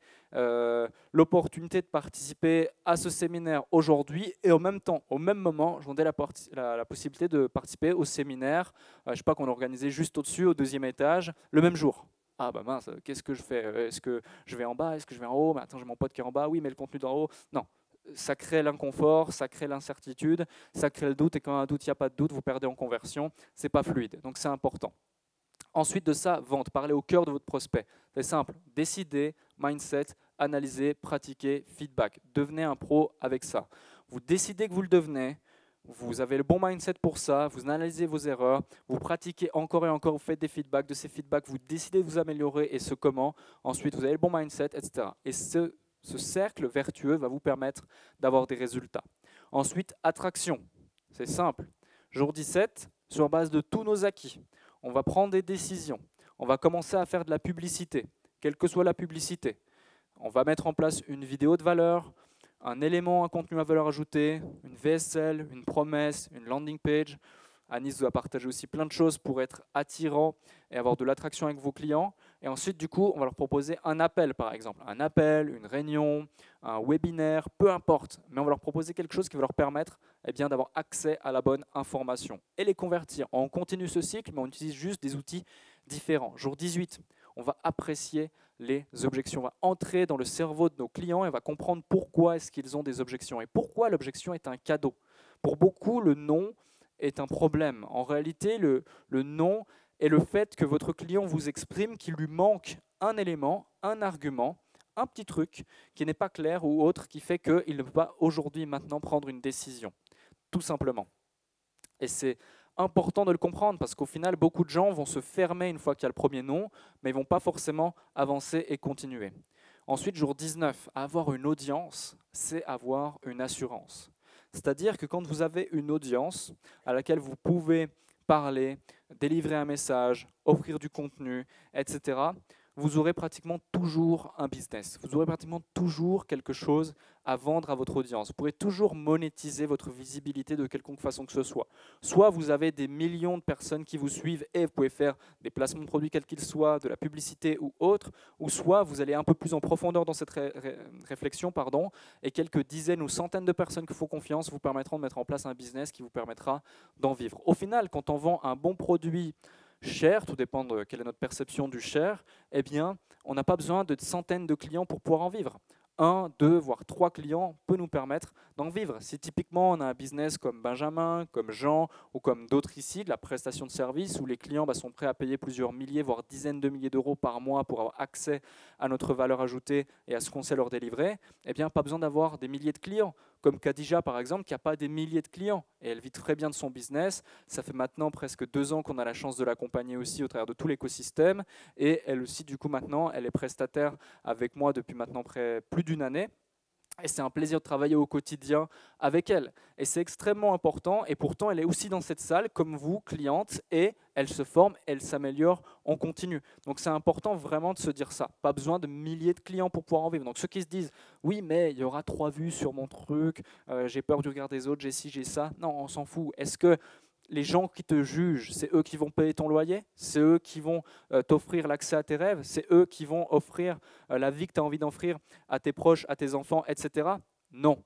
l'opportunité de participer à ce séminaire aujourd'hui et en même temps, au même moment, je vendais la possibilité de participer au séminaire, je ne sais pas, qu'on organisait juste au-dessus, au deuxième étage, le même jour. Ah bah mince, qu'est-ce que je fais? Est-ce que je vais en bas? Est-ce que je vais en haut? Mais attends, j'ai mon pote qui est en bas. Oui, mais le contenu d'en haut. Non, ça crée l'inconfort, ça crée l'incertitude, ça crée le doute, et quand il y a un doute, il n'y a pas de doute, vous perdez en conversion, ce n'est pas fluide, donc c'est important. Ensuite de ça, vente, parlez au cœur de votre prospect. C'est simple, décidez, mindset, analysez, pratiquez, feedback. Devenez un pro avec ça. Vous décidez que vous le devenez, vous avez le bon mindset pour ça, vous analysez vos erreurs, vous pratiquez encore et encore, vous faites des feedbacks, de ces feedbacks, vous décidez de vous améliorer et ce comment. Ensuite, vous avez le bon mindset, etc. Et ce cercle vertueux va vous permettre d'avoir des résultats. Ensuite, attraction. C'est simple. Jour 17, sur base de tous nos acquis, on va prendre des décisions. On va commencer à faire de la publicité, quelle que soit la publicité. On va mettre en place une vidéo de valeur, un élément, un contenu à valeur ajoutée, une VSL, une promesse, une landing page. Anis va partager aussi plein de choses pour être attirant et avoir de l'attraction avec vos clients. Et ensuite, du coup, on va leur proposer un appel, par exemple. Un appel, une réunion, un webinaire, peu importe. Mais on va leur proposer quelque chose qui va leur permettre d'avoir accès à la bonne information et les convertir. On continue ce cycle, mais on utilise juste des outils différents. Jour 18, on va apprécier les objections. On va entrer dans le cerveau de nos clients et on va comprendre pourquoi est-ce qu'ils ont des objections et pourquoi l'objection est un cadeau. Pour beaucoup, le non est un problème. En réalité, le non est le fait que votre client vous exprime qu'il lui manque un élément, un argument, un petit truc qui n'est pas clair ou autre, qui fait qu'il ne peut pas aujourd'hui, maintenant, prendre une décision, tout simplement. Et c'est important de le comprendre parce qu'au final, beaucoup de gens vont se fermer une fois qu'il y a le premier non, mais ils ne vont pas forcément avancer et continuer. Ensuite, jour 19, avoir une audience, c'est avoir une assurance. C'est-à-dire que quand vous avez une audience à laquelle vous pouvez parler, délivrer un message, offrir du contenu, etc., vous aurez pratiquement toujours un business. Vous aurez pratiquement toujours quelque chose à vendre à votre audience. Vous pourrez toujours monétiser votre visibilité de quelconque façon que ce soit. Soit vous avez des millions de personnes qui vous suivent et vous pouvez faire des placements de produits quels qu'ils soient, de la publicité ou autre, ou soit vous allez un peu plus en profondeur dans cette réflexion, et quelques dizaines ou centaines de personnes qui font confiance vous permettront de mettre en place un business qui vous permettra d'en vivre. Au final, quand on vend un bon produit cher, tout dépend de quelle est notre perception du cher, eh bien, on n'a pas besoin de centaines de clients pour pouvoir en vivre. Un, deux, voire trois clients peut nous permettre d'en vivre. Si typiquement on a un business comme Benjamin, comme Jean ou comme d'autres ici, de la prestation de service, où les clients sont prêts à payer plusieurs milliers, voire dizaines de milliers d'euros par mois pour avoir accès à notre valeur ajoutée et à ce qu'on sait leur délivrer, eh bien, pas besoin d'avoir des milliers de clients. Comme Khadija, par exemple, qui n'a pas des milliers de clients et elle vit très bien de son business. Ça fait maintenant presque 2 ans qu'on a la chance de l'accompagner aussi au travers de tout l'écosystème. Et elle aussi, du coup, maintenant, elle est prestataire avec moi depuis maintenant plus d'une année. Et c'est un plaisir de travailler au quotidien avec elle. Et c'est extrêmement important. Et pourtant, elle est aussi dans cette salle, comme vous, cliente, et elle se forme, elle s'améliore en continu. Donc c'est important vraiment de se dire ça. Pas besoin de milliers de clients pour pouvoir en vivre. Donc ceux qui se disent, oui, mais il y aura 3 vues sur mon truc, j'ai peur du regard des autres, j'ai ci, j'ai ça. Non, on s'en fout. Est-ce que les gens qui te jugent, c'est eux qui vont payer ton loyer, c'est eux qui vont t'offrir l'accès à tes rêves, c'est eux qui vont offrir la vie que tu as envie d'offrir à tes proches, à tes enfants, etc. Non.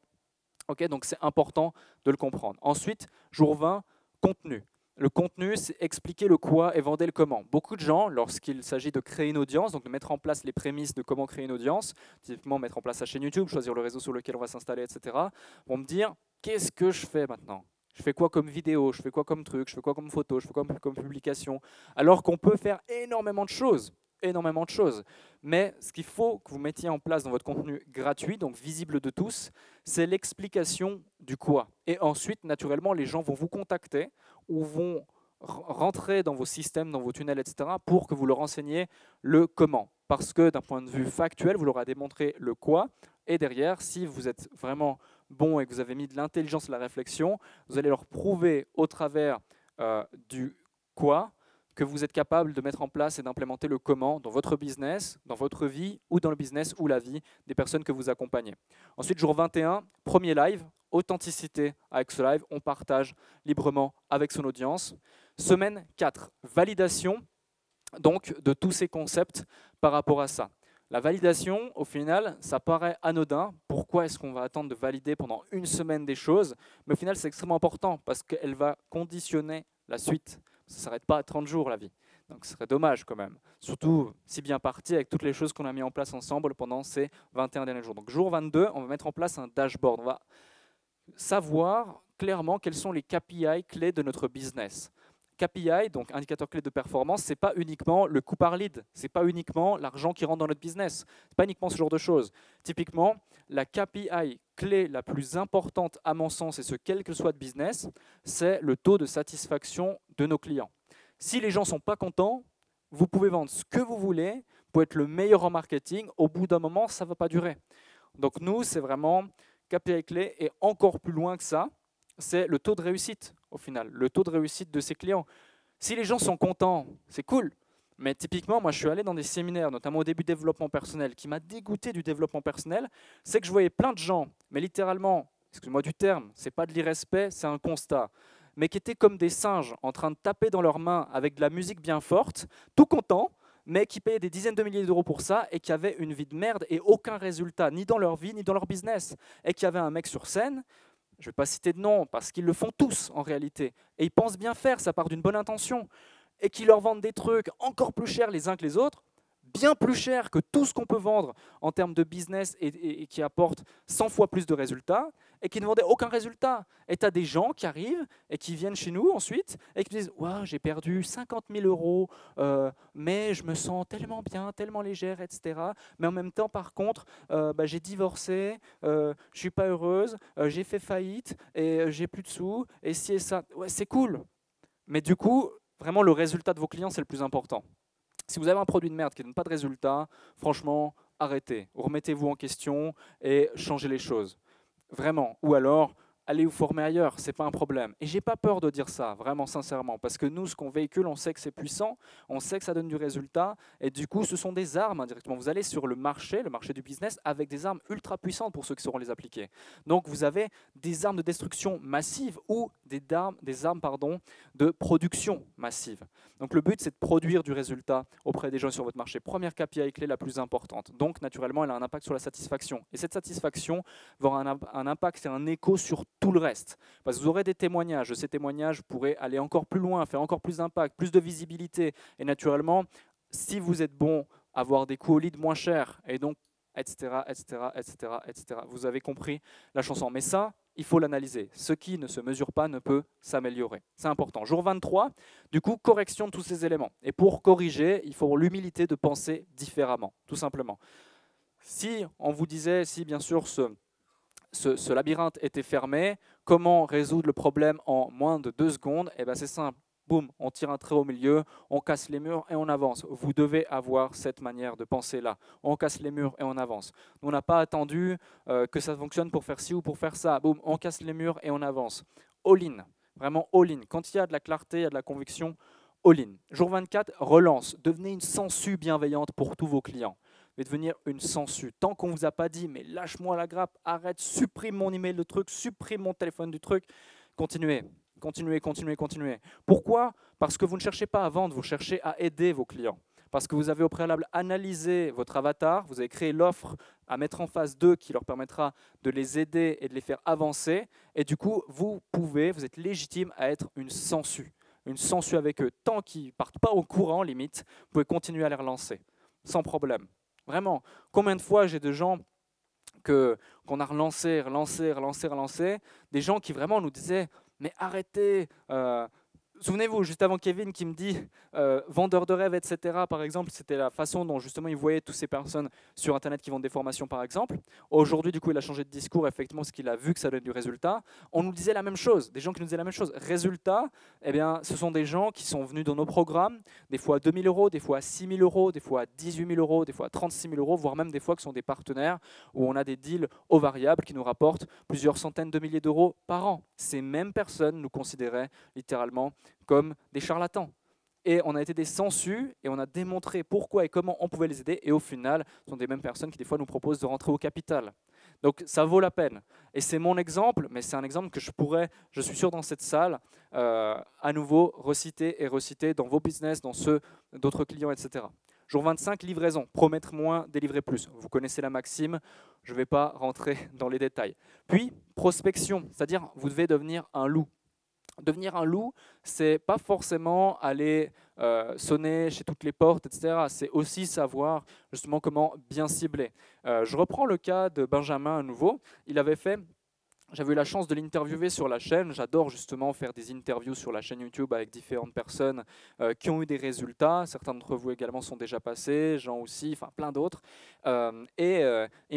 Okay, donc c'est important de le comprendre. Ensuite, jour 20, contenu. Le contenu, c'est expliquer le quoi et vendre le comment. Beaucoup de gens, lorsqu'il s'agit de créer une audience, donc de mettre en place les prémices de comment créer une audience, typiquement mettre en place sa chaîne YouTube, choisir le réseau sur lequel on va s'installer, etc., vont me dire, qu'est-ce que je fais maintenant ? Je fais quoi comme vidéo, je fais quoi comme truc, je fais quoi comme photo, je fais quoi comme publication, alors qu'on peut faire énormément de choses. Énormément de choses. Mais ce qu'il faut que vous mettiez en place dans votre contenu gratuit, donc visible de tous, c'est l'explication du quoi. Et ensuite, naturellement, les gens vont vous contacter ou vont rentrer dans vos systèmes, dans vos tunnels, etc., pour que vous leur enseigniez le comment. Parce que d'un point de vue factuel, vous leur avez démontré le quoi. Et derrière, si vous êtes vraiment bon et que vous avez mis de l'intelligence et de la réflexion, vous allez leur prouver au travers du quoi que vous êtes capable de mettre en place et d'implémenter le comment dans votre business, dans votre vie ou dans le business ou la vie des personnes que vous accompagnez. Ensuite, jour 21, premier live, authenticité avec ce live, on partage librement avec son audience. Semaine 4, validation donc de tous ces concepts par rapport à ça. La validation, au final, ça paraît anodin. Pourquoi est-ce qu'on va attendre de valider pendant une semaine des choses? Mais au final, c'est extrêmement important parce qu'elle va conditionner la suite. Ça ne s'arrête pas à 30 jours, la vie. Donc ce serait dommage quand même. Surtout si bien parti avec toutes les choses qu'on a mis en place ensemble pendant ces 21 derniers jours. Donc jour 22, on va mettre en place un dashboard. On va savoir clairement quels sont les KPI clés de notre business. KPI, donc indicateur clé de performance, ce n'est pas uniquement le coût par lead, ce n'est pas uniquement l'argent qui rentre dans notre business, ce n'est pas uniquement ce genre de choses. Typiquement, la KPI clé la plus importante à mon sens, et ce quel que soit de business, c'est le taux de satisfaction de nos clients. Si les gens ne sont pas contents, vous pouvez vendre ce que vous voulez, vous pouvez être le meilleur en marketing, au bout d'un moment, ça ne va pas durer. Donc nous, c'est vraiment KPI clé et encore plus loin que ça, c'est le taux de réussite au final, le taux de réussite de ses clients. Si les gens sont contents, c'est cool. Mais typiquement, moi je suis allé dans des séminaires, notamment au début développement personnel, qui m'a dégoûté du développement personnel, c'est que je voyais plein de gens, mais littéralement, excuse-moi du terme, c'est pas de l'irrespect, c'est un constat, mais qui étaient comme des singes en train de taper dans leurs mains avec de la musique bien forte, tout contents, mais qui payaient des dizaines de milliers d'euros pour ça et qui avaient une vie de merde et aucun résultat, ni dans leur vie, ni dans leur business. Et qui avait un mec sur scène, je ne vais pas citer de nom, parce qu'ils le font tous en réalité, et ils pensent bien faire, ça part d'une bonne intention, et qui leur vendent des trucs encore plus chers les uns que les autres, bien plus cher que tout ce qu'on peut vendre en termes de business et qui apporte 100 fois plus de résultats et qui ne vendaient aucun résultat. Et tu as des gens qui arrivent et qui viennent chez nous ensuite et qui disent wow, « j'ai perdu 50 000 euros, mais je me sens tellement bien, tellement légère, etc. Mais en même temps, par contre, j'ai divorcé, je ne suis pas heureuse, j'ai fait faillite et j'ai plus de sous, et si et ça. » Ouais, c'est cool. Mais du coup, vraiment, le résultat de vos clients, c'est le plus important. Si vous avez un produit de merde qui ne donne pas de résultat, franchement, arrêtez. Remettez-vous en question et changez les choses. Vraiment. Ou alors, allez vous former ailleurs, c'est pas un problème. Et j'ai pas peur de dire ça, vraiment sincèrement, parce que nous, ce qu'on véhicule, on sait que c'est puissant, on sait que ça donne du résultat, et du coup, ce sont des armes indirectement. Vous allez sur le marché du business, avec des armes ultra puissantes pour ceux qui sauront les appliquer. Donc, vous avez des armes de destruction massive ou des armes de production massive. Donc, le but, c'est de produire du résultat auprès des gens sur votre marché. Première KPI clé la plus importante. Donc, naturellement, elle a un impact sur la satisfaction. Et cette satisfaction va avoir un impact et un écho sur tout le reste. Parce que vous aurez des témoignages. Ces témoignages pourraient aller encore plus loin, faire encore plus d'impact, plus de visibilité. Et naturellement, si vous êtes bon, avoir des coûts au lead moins chers, et donc, etc., etc., etc., etc. Vous avez compris la chanson. Mais ça, il faut l'analyser. Ce qui ne se mesure pas ne peut s'améliorer. C'est important. Jour 23, du coup, correction de tous ces éléments. Et pour corriger, il faut l'humilité de penser différemment, tout simplement. Si on vous disait, si bien sûr ce labyrinthe était fermé, comment résoudre le problème en moins de 2 secondes? Eh bien, c'est simple. Boum, on tire un trait au milieu, on casse les murs et on avance. Vous devez avoir cette manière de penser-là. On casse les murs et on avance. On n'a pas attendu que ça fonctionne pour faire ci ou pour faire ça. Boum, on casse les murs et on avance. All-in, vraiment all-in. Quand il y a de la clarté, il y a de la conviction, all-in. Jour 24, relance. Devenez une sangsue bienveillante pour tous vos clients. Mais devenir une sangsue. Tant qu'on ne vous a pas dit, mais lâche-moi la grappe, arrête, supprime mon email de truc, supprime mon téléphone du truc, continuez. Continuez, continuez, continuez. Pourquoi? Parce que vous ne cherchez pas à vendre, vous cherchez à aider vos clients. Parce que vous avez au préalable analysé votre avatar, vous avez créé l'offre à mettre en face d'eux qui leur permettra de les aider et de les faire avancer. Et du coup, vous êtes légitime à être une sangsue avec eux. Tant qu'ils ne partent pas au courant, limite, vous pouvez continuer à les relancer, sans problème. Vraiment, combien de fois j'ai de gens qu'on a relancé, des gens qui vraiment nous disaient « mais arrêtez ». Souvenez-vous, juste avant Kevin qui me dit vendeur de rêve, etc. Par exemple, c'était la façon dont justement il voyait toutes ces personnes sur Internet qui vendent des formations, par exemple. Aujourd'hui, du coup, il a changé de discours, effectivement, parce qu'il a vu que ça donne du résultat. On nous disait la même chose, des gens qui nous disaient la même chose. Résultat, eh bien, ce sont des gens qui sont venus dans nos programmes, des fois à 2 000 euros, des fois à 6 000 euros, des fois à 18 000 euros, des fois à 36 000 euros, voire même des fois qui sont des partenaires où on a des deals au variable qui nous rapportent plusieurs centaines de milliers d'euros par an. Ces mêmes personnes nous considéraient littéralement comme des charlatans. Et on a été des sangsues et on a démontré pourquoi et comment on pouvait les aider. Et au final, ce sont des mêmes personnes qui des fois nous proposent de rentrer au capital. Donc ça vaut la peine. Et c'est mon exemple, mais c'est un exemple que je suis sûr dans cette salle, à nouveau reciter et reciter dans vos business, dans ceux d'autres clients, etc. Jour 25, livraison. Promettre moins, délivrer plus. Vous connaissez la maxime, je ne vais pas rentrer dans les détails. Puis, prospection, c'est-à-dire vous devez devenir un loup. Devenir un loup, c'est pas forcément aller sonner chez toutes les portes, etc. C'est aussi savoir justement comment bien cibler. Je reprends le cas de Benjamin à nouveau. J'avais eu la chance de l'interviewer sur la chaîne. J'adore justement faire des interviews sur la chaîne YouTube avec différentes personnes qui ont eu des résultats. Certains d'entre vous également sont déjà passés, Jean aussi, enfin plein d'autres. Il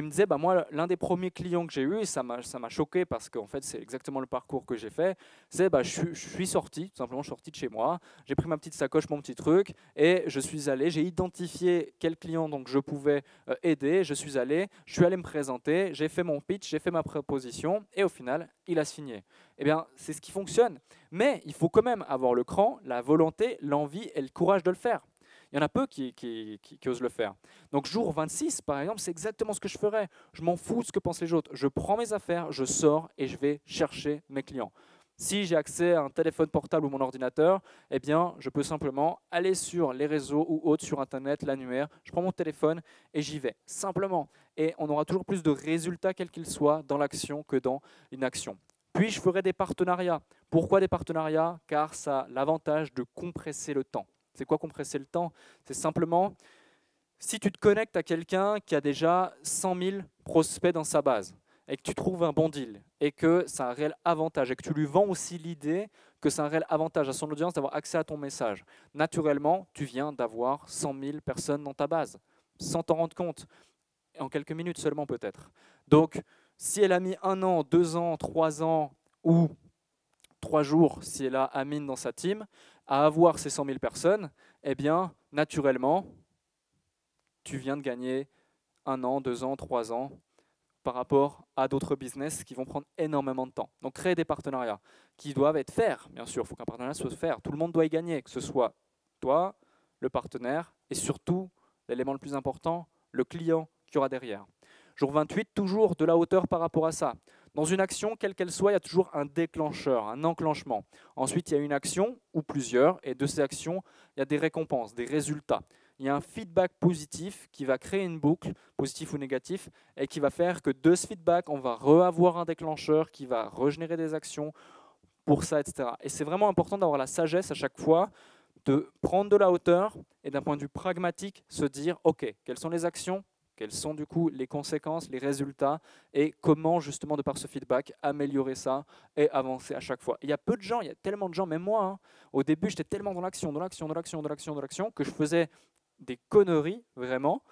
me disait, bah, moi, l'un des premiers clients que j'ai eu, et ça m'a choqué parce qu'en fait, c'est exactement le parcours que j'ai fait, c'est bah, je suis sorti, tout simplement, je suis sorti de chez moi, j'ai pris ma petite sacoche, mon petit truc, et je suis allé, j'ai identifié quel client donc, je pouvais aider, je suis allé me présenter, j'ai fait mon pitch, j'ai fait ma proposition, et au final, il a signé. Eh bien, c'est ce qui fonctionne. Mais il faut quand même avoir le cran, la volonté, l'envie et le courage de le faire. Il y en a peu qui osent le faire. Donc jour 26, par exemple, c'est exactement ce que je ferais. Je m'en fous de ce que pensent les autres. Je prends mes affaires, je sors et je vais chercher mes clients. Si j'ai accès à un téléphone portable ou mon ordinateur, eh bien, je peux simplement aller sur les réseaux ou autres, sur Internet, l'annuaire, je prends mon téléphone et j'y vais, simplement. Et on aura toujours plus de résultats, quels qu'ils soient, dans l'action que dans l'inaction. Puis, je ferai des partenariats. Pourquoi des partenariats? Car ça a l'avantage de compresser le temps. C'est quoi compresser le temps? C'est simplement, si tu te connectes à quelqu'un qui a déjà 100 000 prospects dans sa base, et que tu trouves un bon deal, et que c'est un réel avantage, et que tu lui vends aussi l'idée que c'est un réel avantage à son audience d'avoir accès à ton message, naturellement, tu viens d'avoir 100 000 personnes dans ta base, sans t'en rendre compte, en quelques minutes seulement peut-être. Donc, si elle a mis 1 an, 2 ans, 3 ans, ou 3 jours, si elle a Amine dans sa team, à avoir ces 100 000 personnes, eh bien, naturellement, tu viens de gagner 1 an, 2 ans, 3 ans, par rapport à d'autres business qui vont prendre énormément de temps. Donc créer des partenariats qui doivent être faits, bien sûr, il faut qu'un partenariat soit fait. Tout le monde doit y gagner, que ce soit toi, le partenaire et surtout, l'élément le plus important, le client qui aura derrière. Jour 28, toujours de la hauteur par rapport à ça. Dans une action, quelle qu'elle soit, il y a toujours un déclencheur, un enclenchement. Ensuite, il y a une action ou plusieurs, et de ces actions, il y a des récompenses, des résultats. Il y a un feedback positif qui va créer une boucle, positif ou négatif, et qui va faire que de ce feedback, on va avoir un déclencheur qui va régénérer des actions pour ça, etc. Et c'est vraiment important d'avoir la sagesse à chaque fois de prendre de la hauteur et d'un point de vue pragmatique, se dire, OK, quelles sont les actions, quelles sont du coup les conséquences, les résultats et comment justement de par ce feedback améliorer ça et avancer à chaque fois. Il y a peu de gens, il y a tellement de gens, même moi, hein, au début j'étais tellement dans l'action, que je faisais des conneries vraiment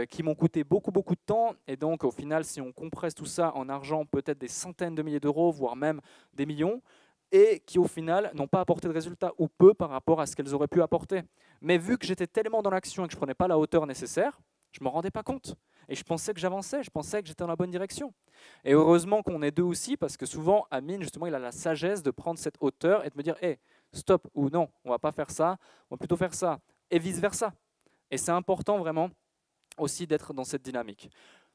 qui m'ont coûté beaucoup de temps et donc au final si on compresse tout ça en argent peut-être des centaines de milliers d'euros voire même des millions et qui au final n'ont pas apporté de résultats ou peu par rapport à ce qu'elles auraient pu apporter. Mais vu que j'étais tellement dans l'action et que je ne prenais pas la hauteur nécessaire, je ne m'en rendais pas compte. Et je pensais que j'avançais, je pensais que j'étais dans la bonne direction. Et heureusement qu'on est deux aussi, parce que souvent, Amine, justement, il a la sagesse de prendre cette hauteur et de me dire, hey, stop, ou non, on ne va pas faire ça, on va plutôt faire ça, et vice-versa. Et c'est important vraiment aussi d'être dans cette dynamique.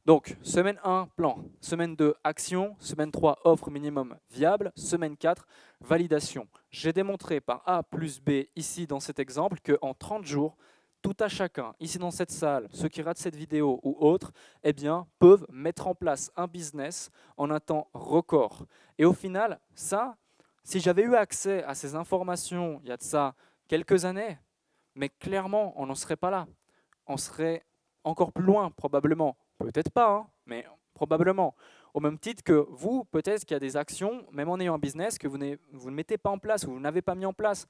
Donc, semaine 1, plan. Semaine 2, action. Semaine 3, offre minimum viable. Semaine 4, validation. J'ai démontré par A plus B, ici dans cet exemple, qu'en 30 jours, tout à chacun, ici dans cette salle, ceux qui ratent cette vidéo ou autres, eh bien, peuvent mettre en place un business en un temps record. Et au final, ça, si j'avais eu accès à ces informations il y a de ça quelques années, mais clairement, on n'en serait pas là. On serait encore plus loin, probablement. Peut-être pas, hein, mais probablement. Au même titre que vous, peut-être qu'il y a des actions, même en ayant un business, que vous ne mettez pas en place ou vous n'avez pas mis en place.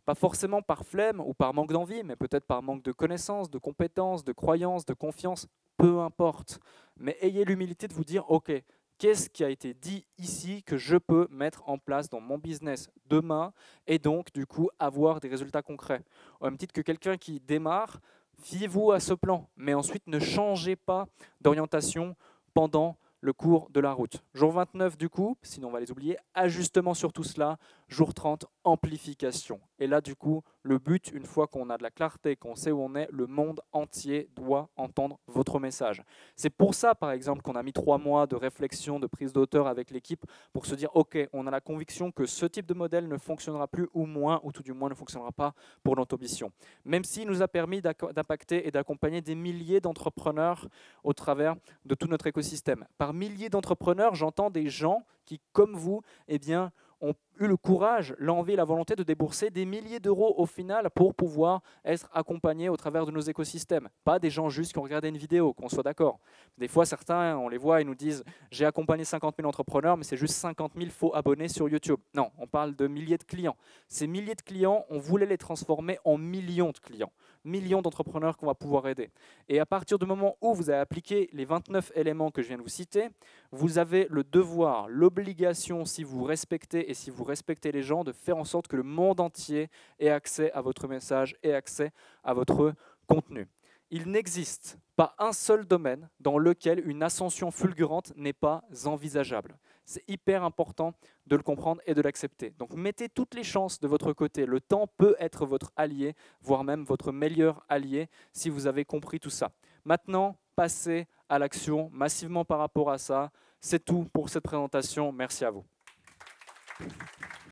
Pas forcément par flemme ou par manque d'envie, mais peut-être par manque de connaissances, de compétences, de croyances, de confiance, peu importe. Mais ayez l'humilité de vous dire, OK, qu'est-ce qui a été dit ici que je peux mettre en place dans mon business demain et donc du coup avoir des résultats concrets. Au même titre que quelqu'un qui démarre, fiez-vous à ce plan, mais ensuite ne changez pas d'orientation pendant le cours de la route. Jour 29 du coup, sinon on va les oublier, ajustement sur tout cela. Jour 30, amplification. Et là du coup, le but, une fois qu'on a de la clarté, qu'on sait où on est, le monde entier doit entendre votre message. C'est pour ça par exemple qu'on a mis 3 mois de réflexion, de prise d'auteur avec l'équipe pour se dire ok, on a la conviction que ce type de modèle ne fonctionnera plus ou moins, ou tout du moins ne fonctionnera pas pour notre ambition. Même s'il nous a permis d'impacter et d'accompagner des milliers d'entrepreneurs au travers de tout notre écosystème. Par milliers d'entrepreneurs, j'entends des gens qui, comme vous, eh bien, ont eu le courage, l'envie, la volonté de débourser des milliers d'euros au final pour pouvoir être accompagnés au travers de nos écosystèmes. Pas des gens juste qui ont regardé une vidéo, qu'on soit d'accord. Des fois, certains, on les voit, ils nous disent « j'ai accompagné 50 000 entrepreneurs, mais c'est juste 50 000 faux abonnés sur YouTube ». Non, on parle de milliers de clients. Ces milliers de clients, on voulait les transformer en millions de clients, millions d'entrepreneurs qu'on va pouvoir aider. Et à partir du moment où vous avez appliqué les 29 éléments que je viens de vous citer, vous avez le devoir, l'obligation, si vous respectez et si vous respectez les gens, de faire en sorte que le monde entier ait accès à votre message, ait accès à votre contenu. Il n'existe pas un seul domaine dans lequel une ascension fulgurante n'est pas envisageable. C'est hyper important de le comprendre et de l'accepter. Donc mettez toutes les chances de votre côté. Le temps peut être votre allié, voire même votre meilleur allié si vous avez compris tout ça. Maintenant, passez à l'action massivement par rapport à ça. C'est tout pour cette présentation. Merci à vous.